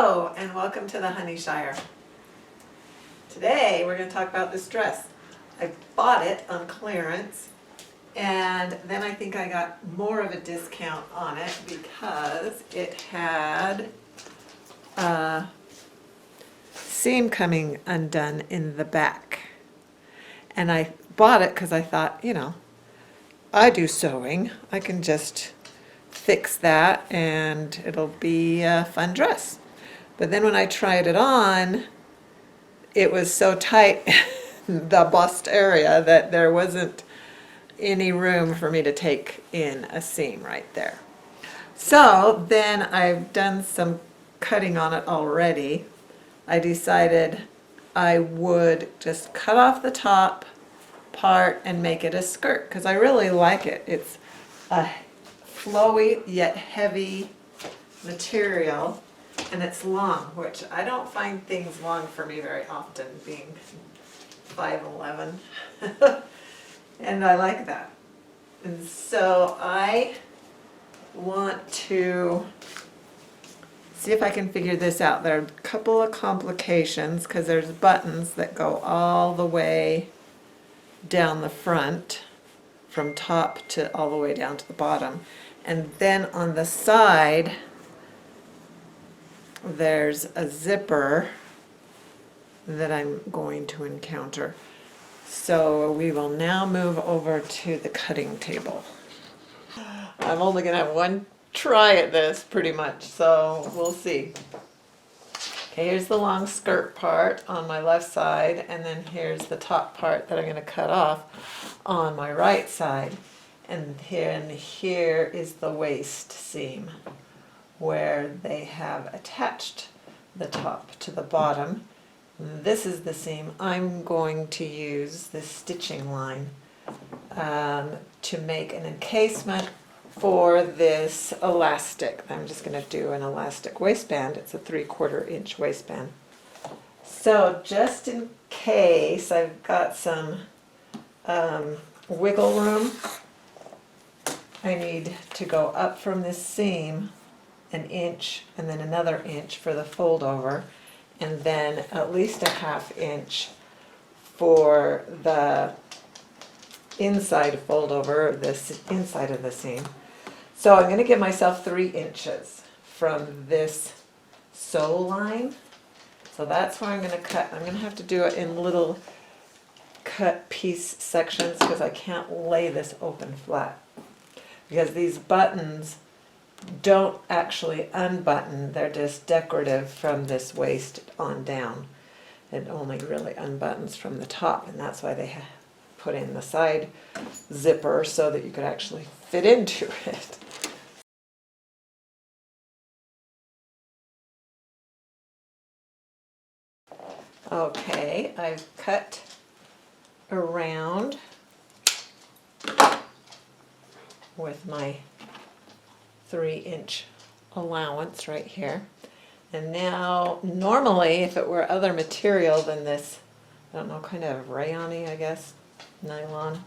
Hello and welcome to the Honey Shire. Today we're going to talk about this dress. I bought it on clearance and then I think I got more of a discount on it because it had a seam coming undone in the back. And I bought it because I thought, you know, I do sewing. I can just fix that and it'll be a fun dress. But then when I tried it on, it was so tight, the bust area, that there wasn't any room for me to take in a seam right there. So then I've done some cutting on it already. I decided I would just cut off the top part and make it a skirt because I really like it. It's a flowy yet heavy material and it's long, which I don't find things long for me very often, being 5'11". And I like that. And so I want to see if I can figure this out. There are a couple of complications because there's buttons that go all the way down the front from top to all the way down to the bottom. And then on the side, there's a zipper that I'm going to encounter. So we will now move over to the cutting table. I'm only going to have one try at this pretty much, so we'll see. Okay, here's the long skirt part on my left side, and then here's the top part that I'm going to cut off on my right side. And here is the waist seam where they have attached the top to the bottom. This is the seam I'm going to use, this stitching line, to make an encasement for this elastic. I'm just going to do an elastic waistband. It's a 3/4 inch waistband. So just in case, I've got some wiggle room. I need to go up from this seam an inch and then another inch for the fold over, and then at least a 1/2 inch for the inside fold over, this inside of the seam. So I'm going to give myself 3 inches from this sew line. So that's where I'm going to cut. I'm going to have to do it in little cut piece sections because I can't lay this open flat. Because these buttons don't actually unbutton, they're just decorative from this waist on down. It only really unbuttons from the top, and that's why they put in the side zipper so that you could actually fit into it. Okay, I've cut around with my 3-inch allowance right here. And now, normally, if it were other material than this, I don't know, kind of rayon-y, I guess, nylon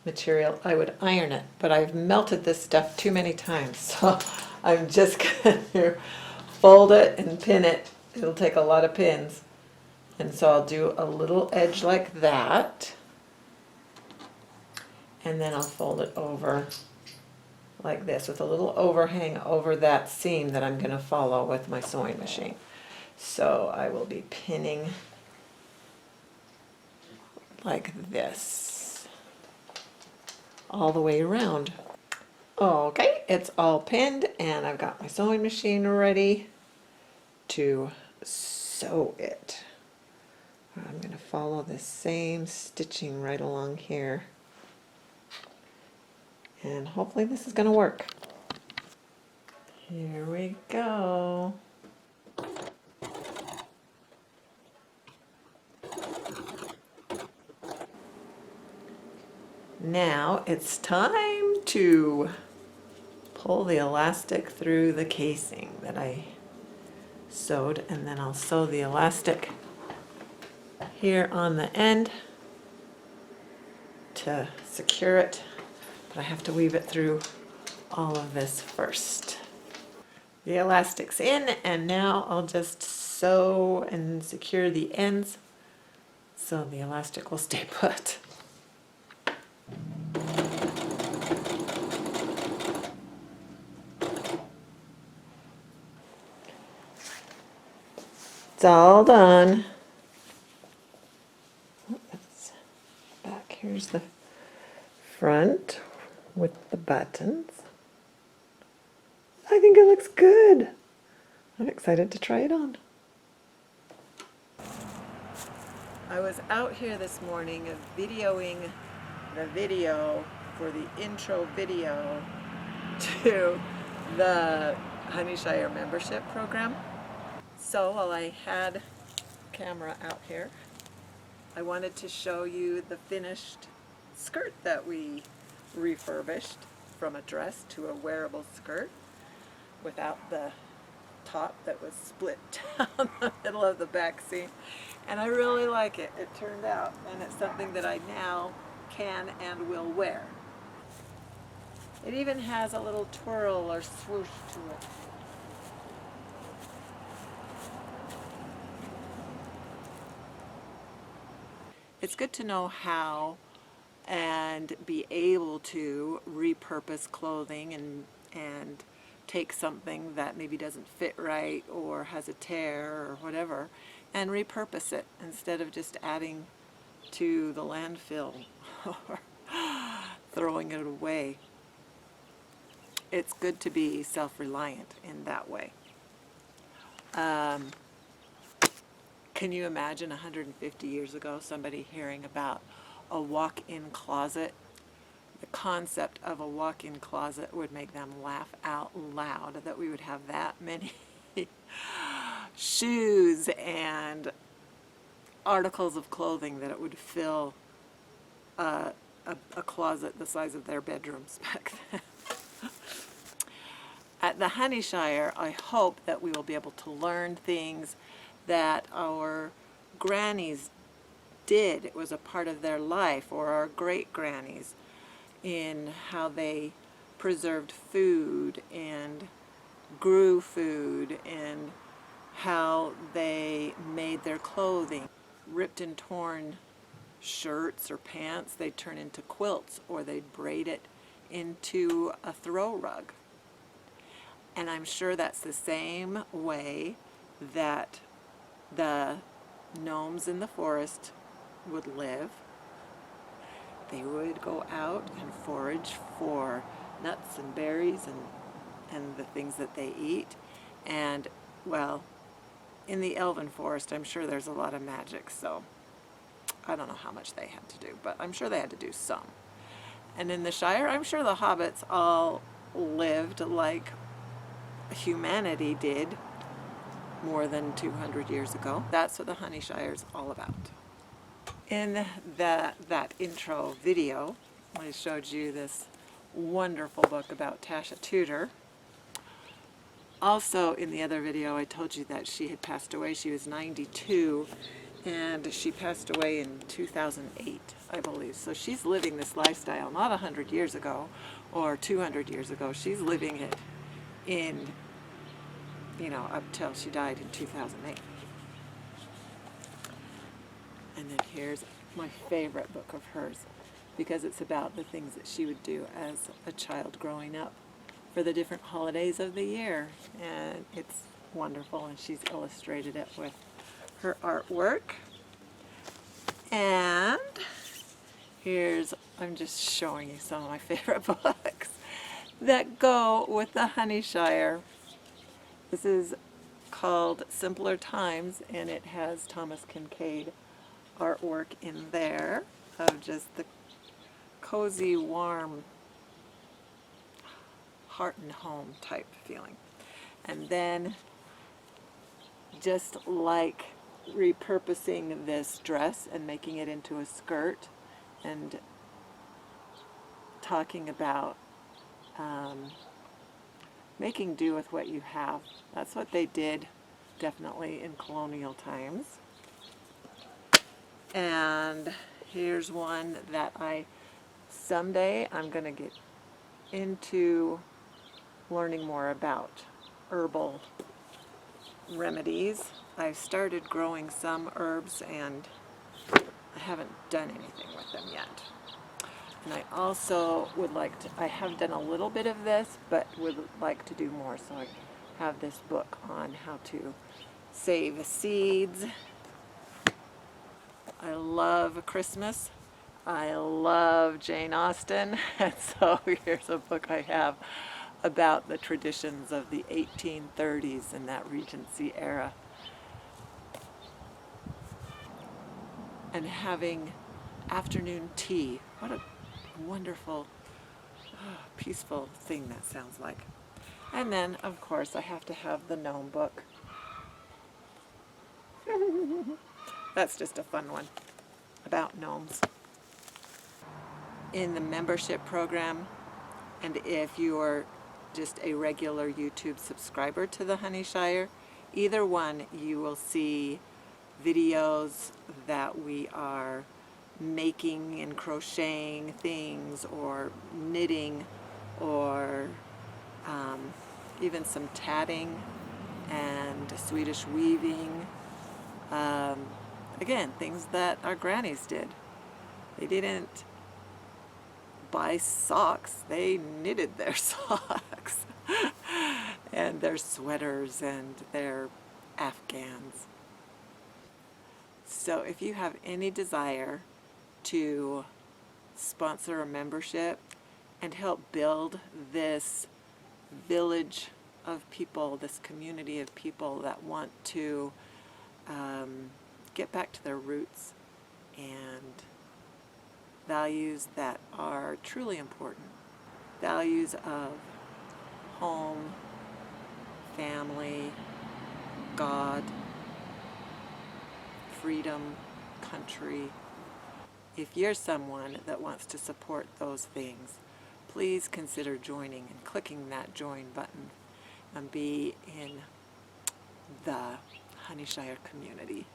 material, I would iron it. But I've melted this stuff too many times, so I'm just going to fold it and pin it. It'll take a lot of pins. And so I'll do a little edge like that. And then I'll fold it over like this with a little overhang over that seam that I'm going to follow with my sewing machine. So I will be pinning like this all the way around. Okay, it's all pinned and I've got my sewing machine ready to sew it. I'm going to follow the same stitching right along here. And hopefully this is going to work. Here we go. Now it's time to pull the elastic through the casing that I sewed, and then I'll sew the elastic here on the end to secure it. But I have to weave it through all of this first. the elastics in, and now I'll just sew and secure the ends so the elastic will stay put. It's all done. That's back. Here's the front with the buttons. I think it looks good. I'm excited to try it on. I was out here this morning videoing the video for the intro video to the Honey Shire membership program. So while I had camera out here, I wanted to show you the finished skirt that we refurbished from a dress to a wearable skirt without the top that was split down the middle of the back seam. And I really like it. It turned out, and it's something that I now can and will wear. It even has a little twirl or swoosh to it. It's good to know how and be able to repurpose clothing and take something that maybe doesn't fit right or has a tear or whatever and repurpose it instead of just adding to the landfill or throwing it away. It's good to be self-reliant in that way. Can you imagine 150 years ago somebody hearing about a walk-in closet? The concept of a walk-in closet would make them laugh out loud, that we would have that many shoes and articles of clothing that it would fill a closet the size of their bedrooms back then. At the Honey Shire, I hope that we will be able to learn things that our grannies did. It was a part of their life, or our great-grannies, in how they preserved food and grew food and how they made their clothing. Ripped and torn shirts or pants, they'd turn into quilts, or they'd braid it into a throw rug. And I'm sure that's the same way that the gnomes in the forest would live. They would go out and forage for nuts and berries and the things that they eat. And, well, in the elven forest, I'm sure there's a lot of magic, so I don't know how much they had to do, but I'm sure they had to do some. And in the Shire, I'm sure the hobbits all lived like humanity did more than 200 years ago. That's what the Honey Shire is all about. In that intro video, I showed you this wonderful book about Tasha Tudor. Also, in the other video, I told you that she had passed away. She was 92, and she passed away in 2008, I believe. So she's living this lifestyle, not 100 years ago or 200 years ago. She's living it in, up till she died in 2008. And then here's my favorite book of hers, because it's about the things that she would do as a child growing up for the different holidays of the year. And it's wonderful, and she's illustrated it with her artwork. And I'm just showing you some of my favorite books that go with the Honey Shire. This is called Simpler Times, and it has Thomas Kincaid artwork in there of just the cozy, warm, heart and home type feeling. And then, just like repurposing this dress and making it into a skirt, and talking about making do with what you have. That's what they did definitely in colonial times. And here's one that someday I'm going to get into learning more about. Herbal Remedies. I've started growing some herbs and I haven't done anything with them yet. And I also would like to, I have done a little bit of this, but would like to do more. So I have this book on how to save seeds. I love Christmas. I love Jane Austen. And so here's a book I have about the traditions of the 1830s and that Regency era. And having afternoon tea. What a wonderful, peaceful thing that sounds like. And then, of course, I have to have the gnome book. That's just a fun one about gnomes. In the membership program, and if you're just a regular YouTube subscriber to the Honey Shire, either one, you will see videos that we are making and crocheting things, or knitting, or even some tatting and Swedish weaving. Again, things that our grannies did. They didn't buy socks, they knitted their socks and their sweaters and their afghans. So if you have any desire to sponsor a membership and help build this village of people, this community of people that want to get back to their roots and values that are truly important. Values of home, family, God, freedom, country. If you're someone that wants to support those things, please consider joining and clicking that join button and be in the Honey Shire community.